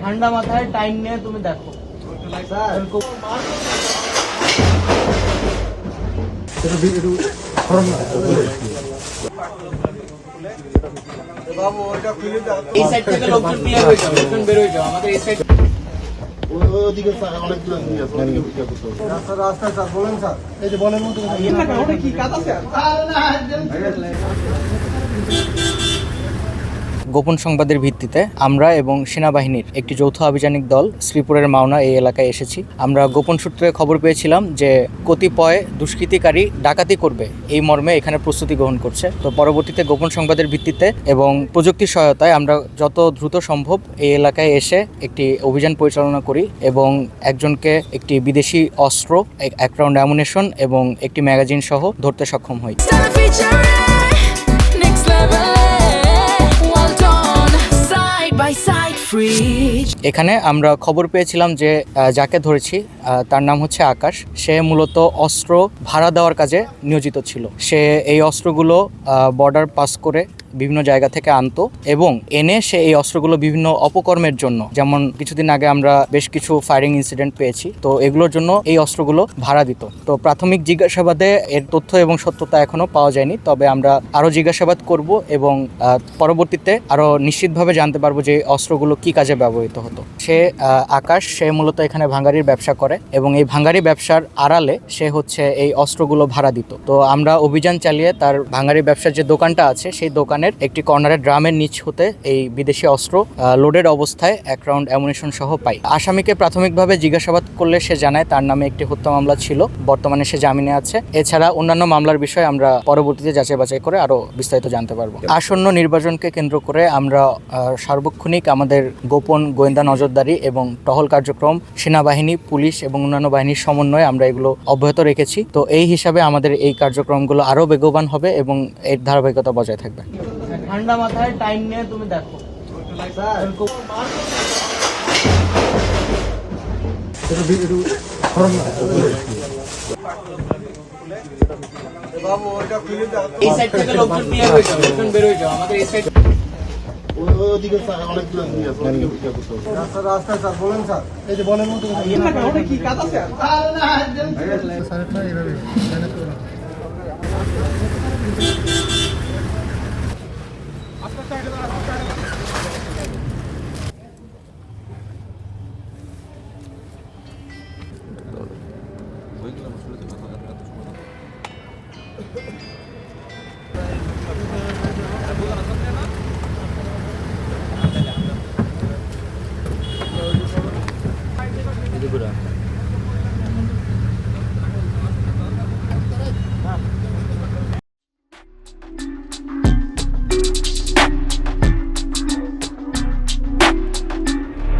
ঠান্ডা মাথায় টাইম নিয়ে তুমি দেখো এই সাইড থেকে লোকজন ক্লিয়ার হয়ে যাবে, লোকজন বের হয়ে যাবে আমাদের এই সাইড। ওদিকে অনেকগুলো রাস্তায় স্যার বলেন স্যার, এই যে বলের মতো কি কাজ আছে। গোপন সংবাদের ভিত্তিতে আমরা এবং সেনাবাহিনীর একটি যৌথ আভিযানিক দল শ্রীপুরের মাওনা এই এলাকায় এসেছি। আমরা গোপন সূত্রে খবর পেয়েছিলাম যে কতিপয় দুষ্কৃতিকারী ডাকাতি করবে, এই মর্মে এখানে প্রস্তুতি গ্রহণ করছে। তো পরবর্তীতে গোপন সংবাদের ভিত্তিতে এবং প্রযুক্তির সহায়তায় আমরা যত দ্রুত সম্ভব এই এলাকায় এসে একটি অভিযান পরিচালনা করি এবং একজনকে একটি বিদেশি অস্ত্র, এক রাউন্ড অ্যামুনেশন এবং একটি ম্যাগাজিন সহ ধরতে সক্ষম হই। এখানে আমরা খবর পেয়েছিলাম যে যাকে ধরেছি তার নাম হচ্ছে আকাশ। সে মূলত অস্ত্র ভাড়া দেওয়ার কাজে নিয়োজিত ছিল। সে এই অস্ত্রগুলো বর্ডার পাস করে বিভিন্ন জায়গা থেকে আনতো এবং এনে সে এই অস্ত্রগুলো বিভিন্ন অপকর্মের জন্য, যেমন কিছুদিন আগে আমরা বেশ কিছু ফায়ারিং ইনসিডেন্ট পেয়েছি, তো এগুলোর জন্য এই অস্ত্রগুলো ভাড়া দিত। তো প্রাথমিক জিজ্ঞাসাবাদে এর তথ্য এবং সত্যতা এখনো পাওয়া যায়নি, তবে আমরা আরও জিজ্ঞাসাবাদ করব এবং পরবর্তীতে আরও নিশ্চিতভাবে জানতে পারবো যে অস্ত্রগুলো কি কাজে ব্যবহৃত হতো। সে আকাশ, সে মূলত এখানে ভাঙ্গারির ব্যবসা করে এবং এই ভাঙ্গারি ব্যবসার আড়ালে সে হচ্ছে এই অস্ত্রগুলো ভাড়া দিত। তো আমরা অভিযান চালিয়ে তার ভাঙ্গারি ব্যবসার যে দোকানটা আছে সেই দোকানের একটি কর্নারের ড্রামের নিচ হতে এই বিদেশি অস্ত্র লোডেড অবস্থায় এক রাউন্ড অ্যামুনেশন সহ পাই। আসামিকে প্রাথমিকভাবে জিজ্ঞাসাবাদ করলে সে জানায় তার নামে একটি হত্যা মামলা ছিল, বর্তমানে সে জামিনে আছে। এছাড়া অন্যান্য মামলার বিষয়ে আমরা পরবর্তীতে যাচাই বাছাই করে আরো বিস্তারিত জানতে পারবো। আসন্ন নির্বাচনকে কেন্দ্র করে আমরা সার্বক্ষণিক আমাদের গোপন গোয়েন্দা নজরদারি এবং টহল কার্যক্রম, সেনাবাহিনী, পুলিশ এবং অন্যান্য বাহিনীর সমন্বয়ে আমরা এগুলো অব্যাহত রেখেছি। তো এই হিসাবে আমাদের এই কার্যক্রমগুলো আরো বেগবান হবে এবং এর ধারাবাহিকতা বজায় থাকবে। ঠান্ডা মাথায় টাইম নিয়ে তুমি দেখো এই সাইড থেকে লোকজন ক্লিয়ার হয়ে যাবে, লোকজন বের হয়ে যাবে আমাদের এই সাইড। ওদিকে অনেকগুলো রাস্তায় স্যার বলেন স্যার, এই যে বলের মতো কি কাজ আছে। এটা